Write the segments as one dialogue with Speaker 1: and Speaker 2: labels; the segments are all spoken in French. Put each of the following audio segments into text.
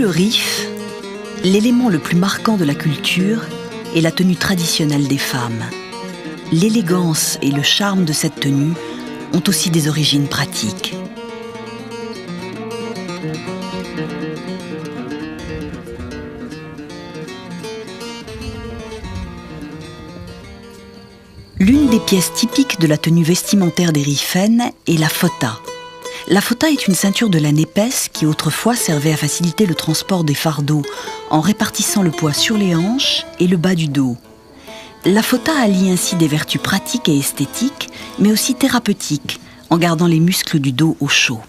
Speaker 1: le Rif, l'élément le plus marquant de la culture est la tenue traditionnelle des femmes. L'élégance et le charme de cette tenue ont aussi des origines pratiques. L'une des pièces typiques de la tenue vestimentaire des Rifaines est la fota. La fota est une ceinture de laine épaisse qui autrefois servait à faciliter le transport des fardeaux en répartissant le poids sur les hanches et le bas du dos. La fota allie ainsi des vertus pratiques et esthétiques, mais aussi thérapeutiques, en gardant les muscles du dos au chaud.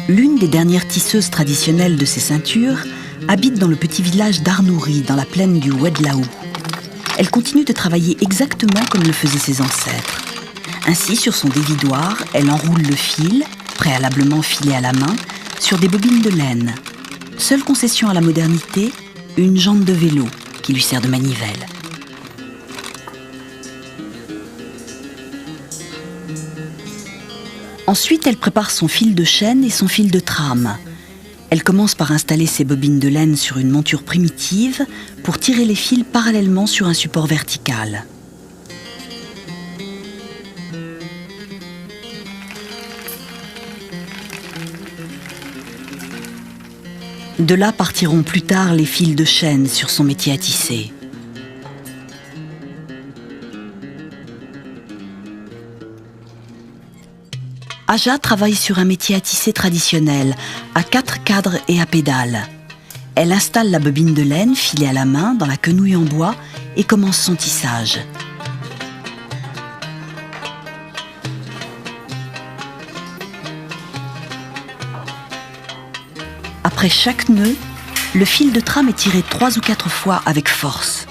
Speaker 1: L'une des dernières tisseuses traditionnelles de ces ceintures habite dans le petit village d'Arnouri, dans la plaine du Oued-Laou. Elle continue de travailler exactement comme le faisaient ses ancêtres. Ainsi, sur son dévidoir, elle enroule le fil, préalablement filé à la main, sur des bobines de laine. Seule concession à la modernité, une jante de vélo qui lui sert de manivelle. Ensuite, elle prépare son fil de chêne et son fil de trame. Elle commence par installer ses bobines de laine sur une monture primitive pour tirer les fils parallèlement sur un support vertical. De là partiront plus tard les fils de chêne sur son métier à tisser. Aja travaille sur un métier à tisser traditionnel, à 4 cadres et à pédales. Elle installe la bobine de laine filée à la main dans la quenouille en bois et commence son tissage. Après chaque nœud, le fil de trame est tiré 3 ou 4 fois avec force.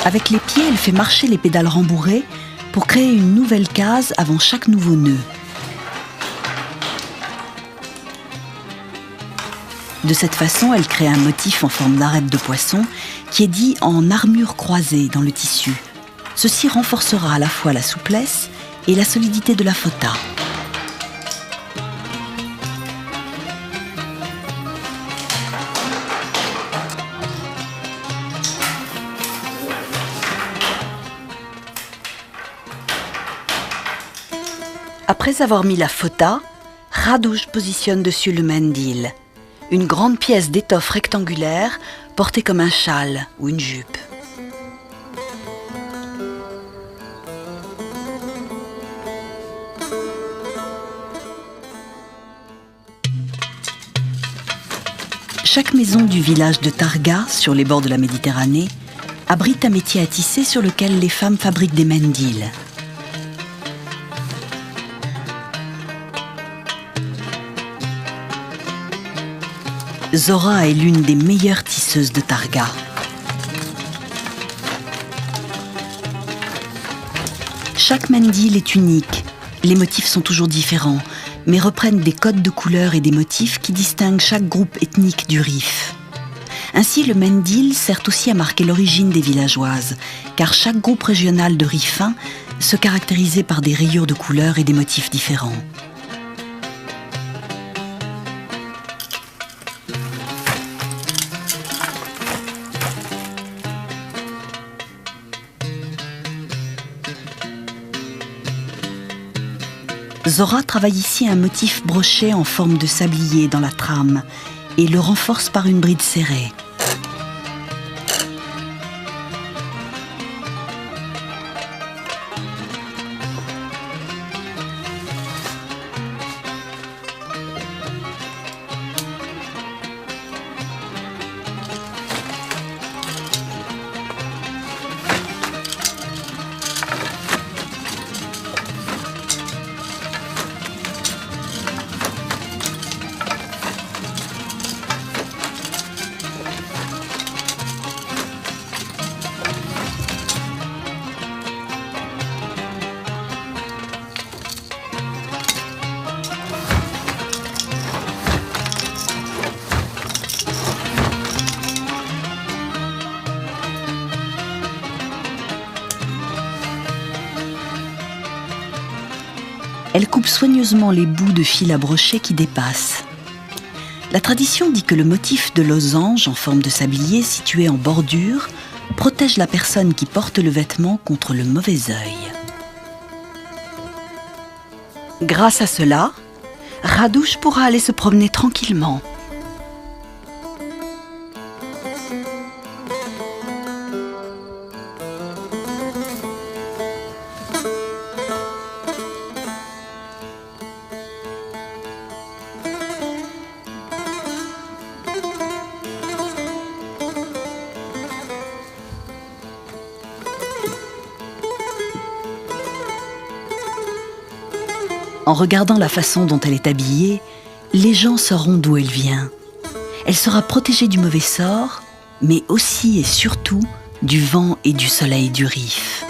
Speaker 1: Avec les pieds, elle fait marcher les pédales rembourrées pour créer une nouvelle case avant chaque nouveau nœud. De cette façon, elle crée un motif en forme d'arête de poisson qui est dit en armure croisée dans le tissu. Ceci renforcera à la fois la souplesse et la solidité de la fota. Après avoir mis la fota, Radouj positionne dessus le mendil, une grande pièce d'étoffe rectangulaire portée comme un châle ou une jupe. Chaque maison du village de Targa, sur les bords de la Méditerranée, abrite un métier à tisser sur lequel les femmes fabriquent des mendils. Zora est l'une des meilleures tisseuses de Targa. Chaque mendil est unique, les motifs sont toujours différents, mais reprennent des codes de couleurs et des motifs qui distinguent chaque groupe ethnique du Rif. Ainsi, le mendil sert aussi à marquer l'origine des villageoises, car chaque groupe régional de Rifins se caractérisait par des rayures de couleurs et des motifs différents. Zora travaille ici un motif broché en forme de sablier dans la trame et le renforce par une bride serrée. coupe soigneusement les bouts de fil à brocher qui dépassent. La tradition dit que le motif de losange en forme de sablier situé en bordure protège la personne qui porte le vêtement contre le mauvais œil. Grâce à cela, Radush pourra aller se promener tranquillement. En regardant la façon dont elle est habillée, les gens sauront d'où elle vient. Elle sera protégée du mauvais sort, mais aussi et surtout du vent et du soleil du Rif.